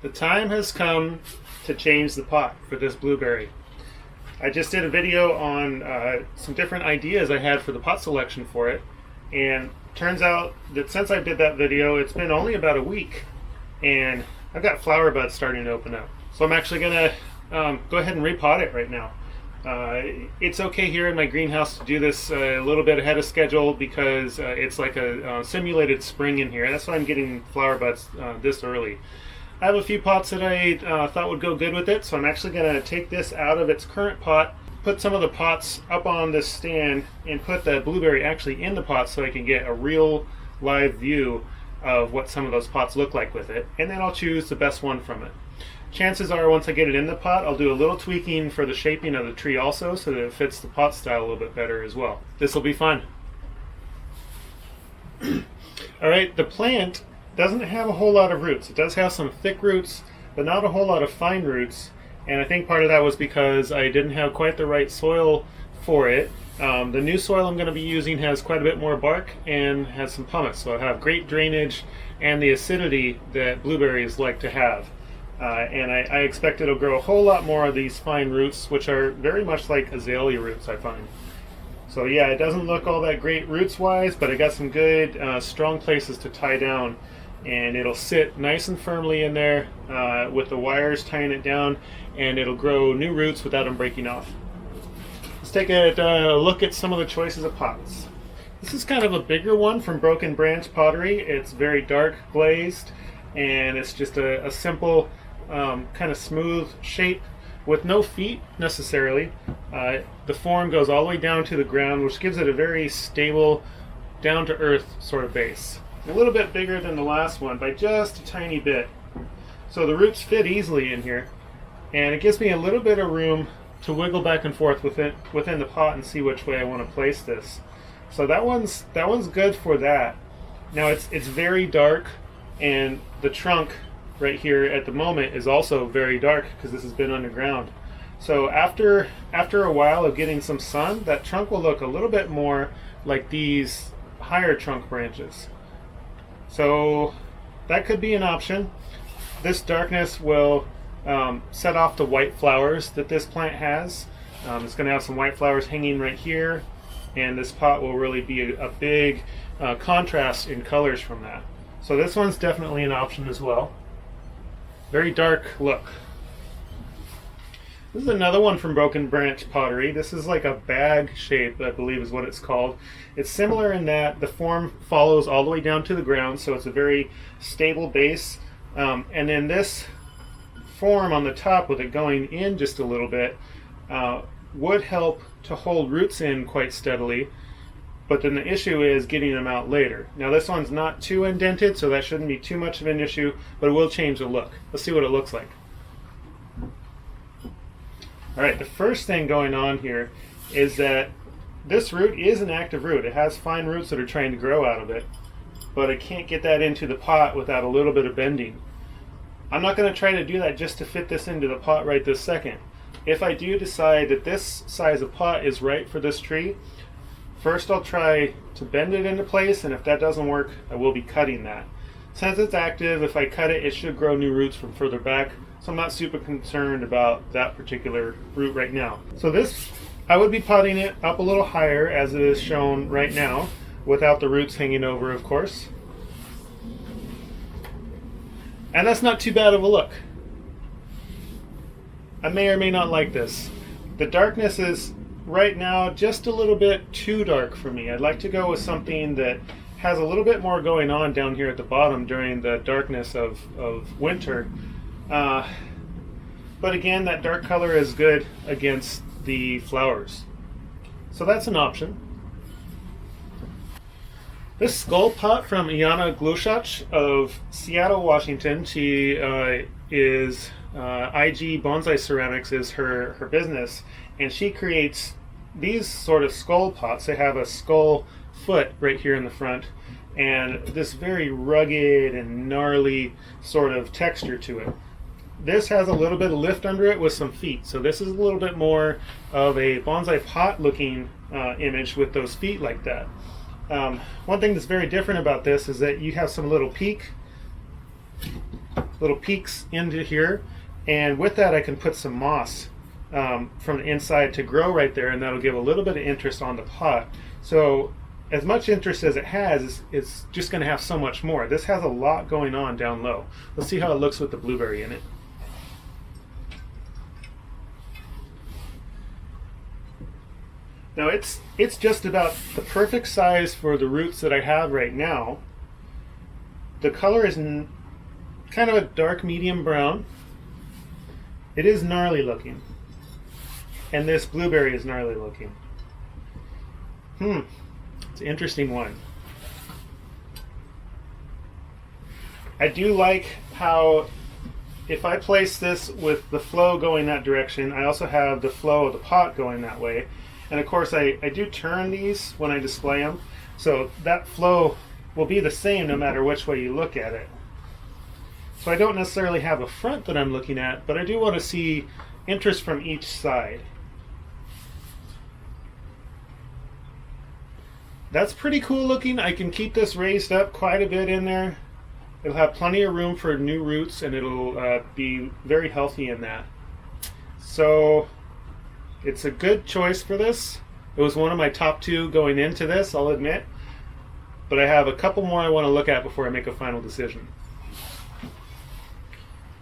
The time has come to change the pot for this blueberry. I just did a video on some different ideas I had for the pot selection for it, and turns out that since I did that video, it's been only about a week, and I've got flower buds starting to open up. So I'm actually gonna go ahead and repot it right now. It's okay here in my greenhouse to do this a little bit ahead of schedule because it's like a simulated spring in here. That's why I'm getting flower buds this early. I have a few pots that I thought would go good with it, so I'm actually going to take this out of its current pot, put some of the pots up on this stand, and put the blueberry actually in the pot so I can get a real live view of what some of those pots look like with it, and then I'll choose the best one from it. Chances are once I get it in the pot, I'll do a little tweaking for the shaping of the tree also so that it fits the pot style a little bit better as well. This will be fun. Alright, the plant doesn't have a whole lot of roots. It does have some thick roots, but not a whole lot of fine roots. And I think part of that was because I didn't have quite the right soil for it. The new soil I'm going to be using has quite a bit more bark and has some pumice, so I have great drainage and the acidity that blueberries like to have. And I expect it'll grow a whole lot more of these fine roots, which are very much like azalea roots, I find. So yeah, it doesn't look all that great roots-wise, but I got some good, strong places to tie down. And it'll sit nice and firmly in there with the wires tying it down, and it'll grow new roots without them breaking off. Let's take a look at some of the choices of pots. This is kind of a bigger one from Broken Branch Pottery. It's very dark glazed, and it's just a simple kind of smooth shape with no feet necessarily. The form goes all the way down to the ground, which gives it a very stable, down-to-earth sort of base. A little bit bigger than the last one by just a tiny bit. So the roots fit easily in here, and it gives me a little bit of room to wiggle back and forth within the pot and see which way I want to place this. So that one's good for that. Now it's very dark, and the trunk right here at the moment is also very dark because this has been underground. So after a while of getting some sun, that trunk will look a little bit more like these higher trunk branches. So that could be an option. This darkness will set off the white flowers that this plant has. It's going to have some white flowers hanging right here, and this pot will really be a big contrast in colors from that. So this one's definitely an option as well. Very dark look. This is another one from Broken Branch Pottery. This is like a bag shape, I believe is what it's called. It's similar in that the form follows all the way down to the ground, so it's a very stable base. And then this form on the top with it going in just a little bit would help to hold roots in quite steadily, but then the issue is getting them out later. Now this one's not too indented, so that shouldn't be too much of an issue, but it will change the look. Let's see what it looks like. Alright, the first thing going on here is that this root is an active root. It has fine roots that are trying to grow out of it, but I can't get that into the pot without a little bit of bending. I'm not going to try to do that just to fit this into the pot right this second. If I do decide that this size of pot is right for this tree, first I'll try to bend it into place, and if that doesn't work, I will be cutting that. Since it's active, if I cut it, it should grow new roots from further back. So I'm not super concerned about that particular root right now. So this, I would be potting it up a little higher as it is shown right now, without the roots hanging over, of course. And that's not too bad of a look. I may or may not like this. The darkness is right now just a little bit too dark for me. I'd like to go with something that has a little bit more going on down here at the bottom during the darkness of winter. But again, that dark color is good against the flowers. So that's an option. This skull pot from Iana Glushach of Seattle, Washington. She is IG Bonsai Ceramics is her business, and she creates these sort of skull pots. They have a skull foot right here in the front, and this very rugged and gnarly sort of texture to it. This has a little bit of lift under it with some feet, so this is a little bit more of a bonsai pot looking image with those feet like that. One thing that's very different about this is that you have some little peak little peaks into here, and with that I can put some moss from the inside to grow right there, and that'll give a little bit of interest on the pot. So as much interest as it has, it's just going to have so much more. This has a lot going on down low. Let's see how it looks with the blueberry in it. Now it's just about the perfect size for the roots that I have right now. The color is kind of a dark medium brown. It is gnarly looking. And this blueberry is gnarly looking. It's an interesting one. I do like how if I place this with the flow going that direction, I also have the flow of the pot going that way. And of course I do turn these when I display them, so that flow will be the same no matter which way you look at it. So I don't necessarily have a front that I'm looking at, but I do want to see interest from each side. That's pretty cool looking. I can keep this raised up quite a bit in there. It'll have plenty of room for new roots, and it'll be very healthy in that. So it's a good choice for this. It was one of my top 2 going into this, I'll admit. But I have a couple more I want to look at before I make a final decision.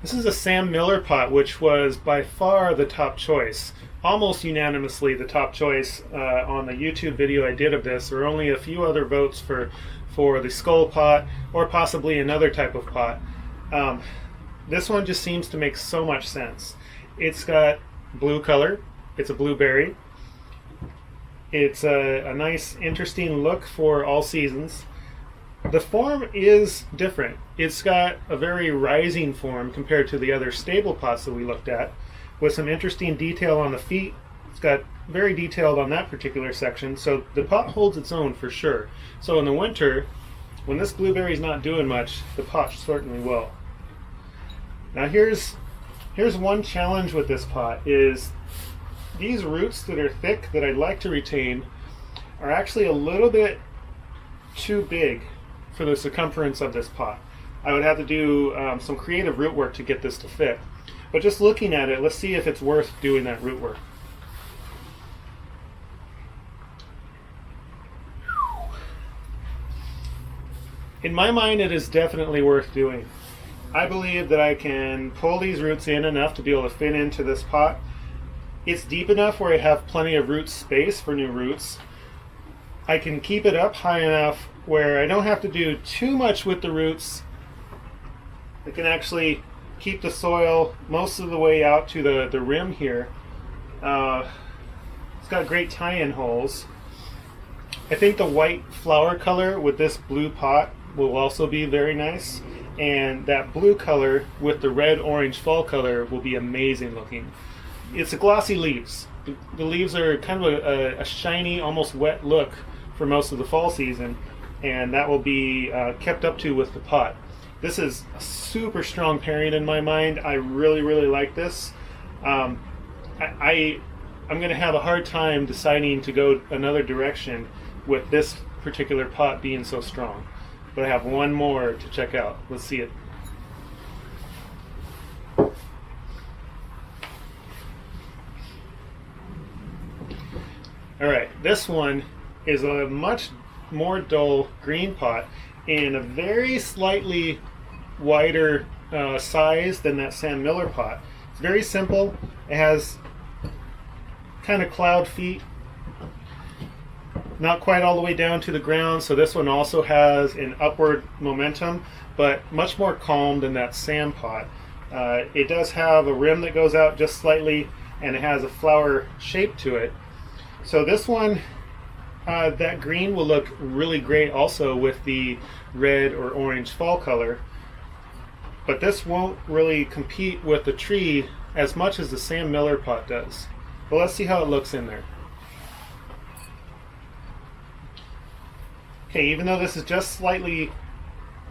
This is a Sam Miller pot, which was by far the top choice. Almost unanimously the top choice on the YouTube video I did of this. There were only a few other votes for the skull pot or possibly another type of pot. This one just seems to make so much sense. It's got blue color. It's a blueberry. It's a nice, interesting look for all seasons. The form is different. It's got a very rising form compared to the other stable pots that we looked at, with some interesting detail on the feet. It's got very detailed on that particular section, so the pot holds its own for sure. So in the winter, when this blueberry is not doing much, the pot certainly will. Now here's one challenge with this pot is these roots that are thick that I'd like to retain are actually a little bit too big for the circumference of this pot. I would have to do some creative root work to get this to fit. But just looking at it, let's see if it's worth doing that root work. In my mind, it is definitely worth doing. I believe that I can pull these roots in enough to be able to fit into this pot. It's deep enough where I have plenty of root space for new roots. I can keep it up high enough where I don't have to do too much with the roots. I can actually keep the soil most of the way out to the rim here. It's got great tie-in holes. I think the white flower color with this blue pot will also be very nice, and that blue color with the red-orange fall color will be amazing looking. It's a glossy leaves. The leaves are kind of a shiny, almost wet look for most of the fall season, and that will be kept up to with the pot. This is a super strong pairing in my mind. I really, really like this. I'm going to have a hard time deciding to go another direction with this particular pot being so strong. But I have one more to check out. Let's see it. Alright, this one is a much more dull green pot in a very slightly wider size than that Sam Miller pot. It's very simple. It has kind of cloud feet, not quite all the way down to the ground, so this one also has an upward momentum, but much more calm than that Sam pot. It does have a rim that goes out just slightly, and it has a flower shape to it. So this one, that green will look really great also with the red or orange fall color, but this won't really compete with the tree as much as the Sam Miller pot does. But let's see how it looks in there. Okay, even though this is just slightly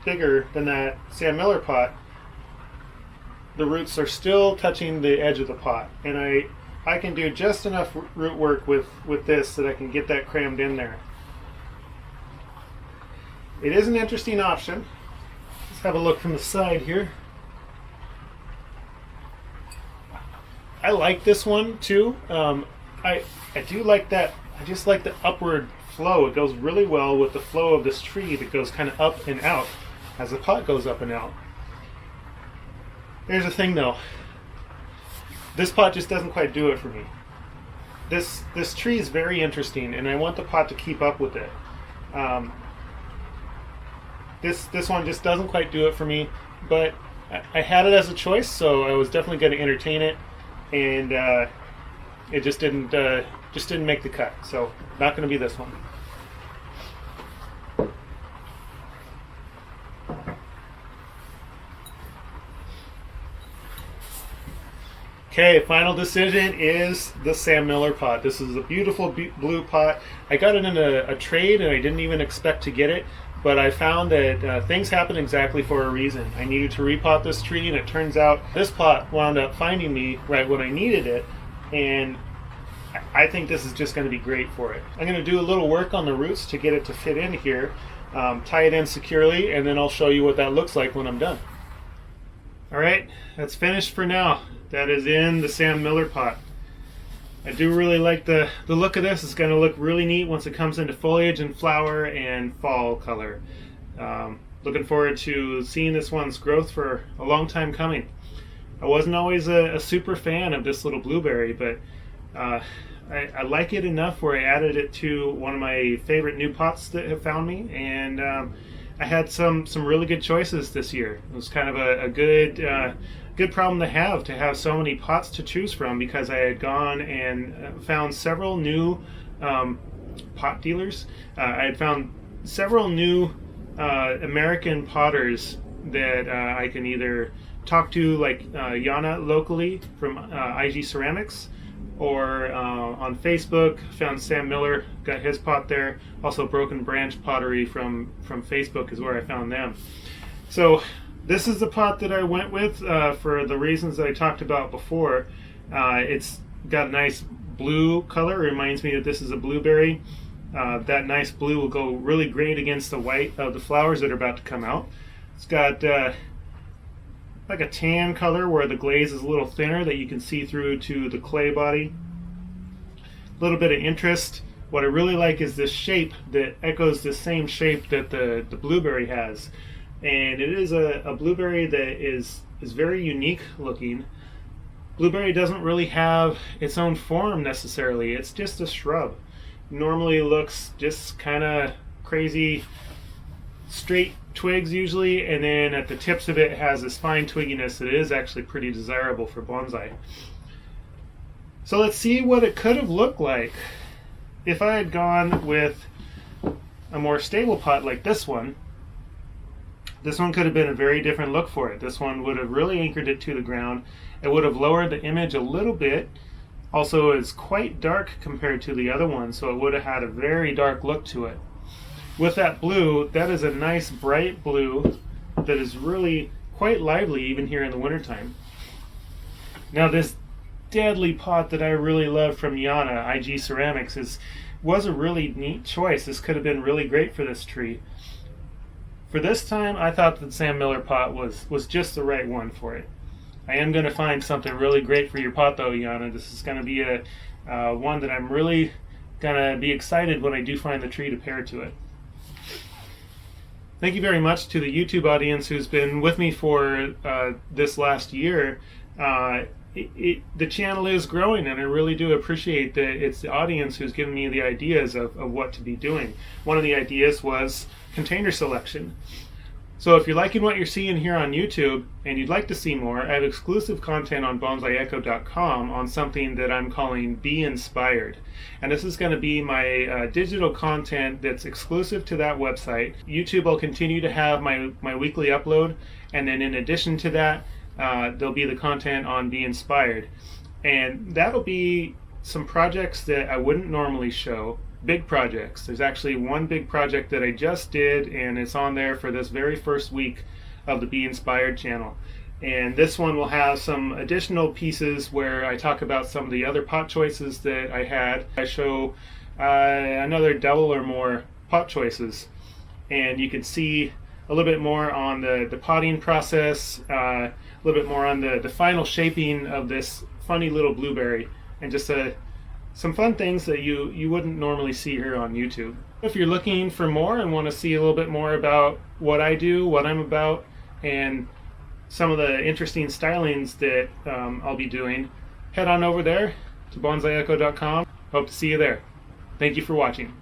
bigger than that Sam Miller pot, the roots are still touching the edge of the pot, and I can do just enough root work with this that I can get that crammed in there. It is an interesting option. Let's have a look from the side here. I like this one too. I do like that. I just like the upward flow. It goes really well with the flow of this tree that goes kind of up and out as the pot goes up and out. Here's the thing though. This pot just doesn't quite do it for me. This tree is very interesting, and I want the pot to keep up with it. This one just doesn't quite do it for me, but I had it as a choice, so I was definitely going to entertain it, and it just didn't make the cut. So not going to be this one. Okay, final decision is the Sam Miller pot. This is a beautiful blue pot. I got it in a trade, and I didn't even expect to get it, but I found that things happen exactly for a reason. I needed to repot this tree, and it turns out this pot wound up finding me right when I needed it, and I think this is just going to be great for it. I'm going to do a little work on the roots to get it to fit in here, tie it in securely, and then I'll show you what that looks like when I'm done. Alright, that's finished for now. That is in the Sam Miller pot. I do really like the look of this. It's going to look really neat once it comes into foliage and flower and fall color. Looking forward to seeing this one's growth for a long time coming. I wasn't always a super fan of this little blueberry, but I like it enough where I added it to one of my favorite new pots that have found me, and I had some really good choices this year. It was kind of a good problem to have so many pots to choose from, because I had gone and found several new pot dealers. I had found several new American potters that I can either talk to, like Yana locally from IG Ceramics, or on Facebook, found Sam Miller, got his pot there. Also Broken Branch Pottery from Facebook is where I found them. So this is the pot that I went with for the reasons that I talked about before. It's got a nice blue color. It reminds me that this is a blueberry. That nice blue will go really great against the white of the flowers that are about to come out. It's got like a tan color where the glaze is a little thinner that you can see through to the clay body. A little bit of interest. What I really like is this shape that echoes the same shape that the blueberry has. And it is a blueberry that is very unique looking. Blueberry doesn't really have its own form necessarily. It's just a shrub. Normally looks just kind of crazy straight twigs usually, and then at the tips of it has this fine twigginess that is actually pretty desirable for bonsai. So let's see what it could have looked like if I had gone with a more stable pot like this one. This one could have been a very different look for it. This one would have really anchored it to the ground. It would have lowered the image a little bit. Also, it's quite dark compared to the other one, so it would have had a very dark look to it. With that blue, that is a nice bright blue that is really quite lively even here in the wintertime. Now this deadly pot that I really love from Yana, IG Ceramics, was a really neat choice. This could have been really great for this tree. For this time, I thought that Sam Miller pot was just the right one for it. I am going to find something really great for your pot though, Yana. This is going to be one that I'm really going to be excited when I do find the tree to pair to it. Thank you very much to the YouTube audience who's been with me for this last year. The channel is growing, and I really do appreciate that it's the audience who's given me the ideas of what to be doing. One of the ideas was container selection. So if you're liking what you're seeing here on YouTube and you'd like to see more, I have exclusive content on bonsaiEcho.com on something that I'm calling Be Inspired. And this is going to be my digital content that's exclusive to that website. YouTube will continue to have my weekly upload, and then in addition to that, there'll be the content on Be Inspired. And that'll be some projects that I wouldn't normally show. Big projects. There's actually one big project that I just did, and it's on there for this very first week of the Be Inspired channel. And this one will have some additional pieces where I talk about some of the other pot choices that I had. I show another double or more pot choices, and you can see a little bit more on the potting process, a little bit more on the final shaping of this funny little blueberry, and just some fun things that you wouldn't normally see here on YouTube. If you're looking for more and want to see a little bit more about what I do, what I'm about, and some of the interesting stylings that I'll be doing, head on over there to bonsaiEcho.com. Hope to see you there. Thank you for watching.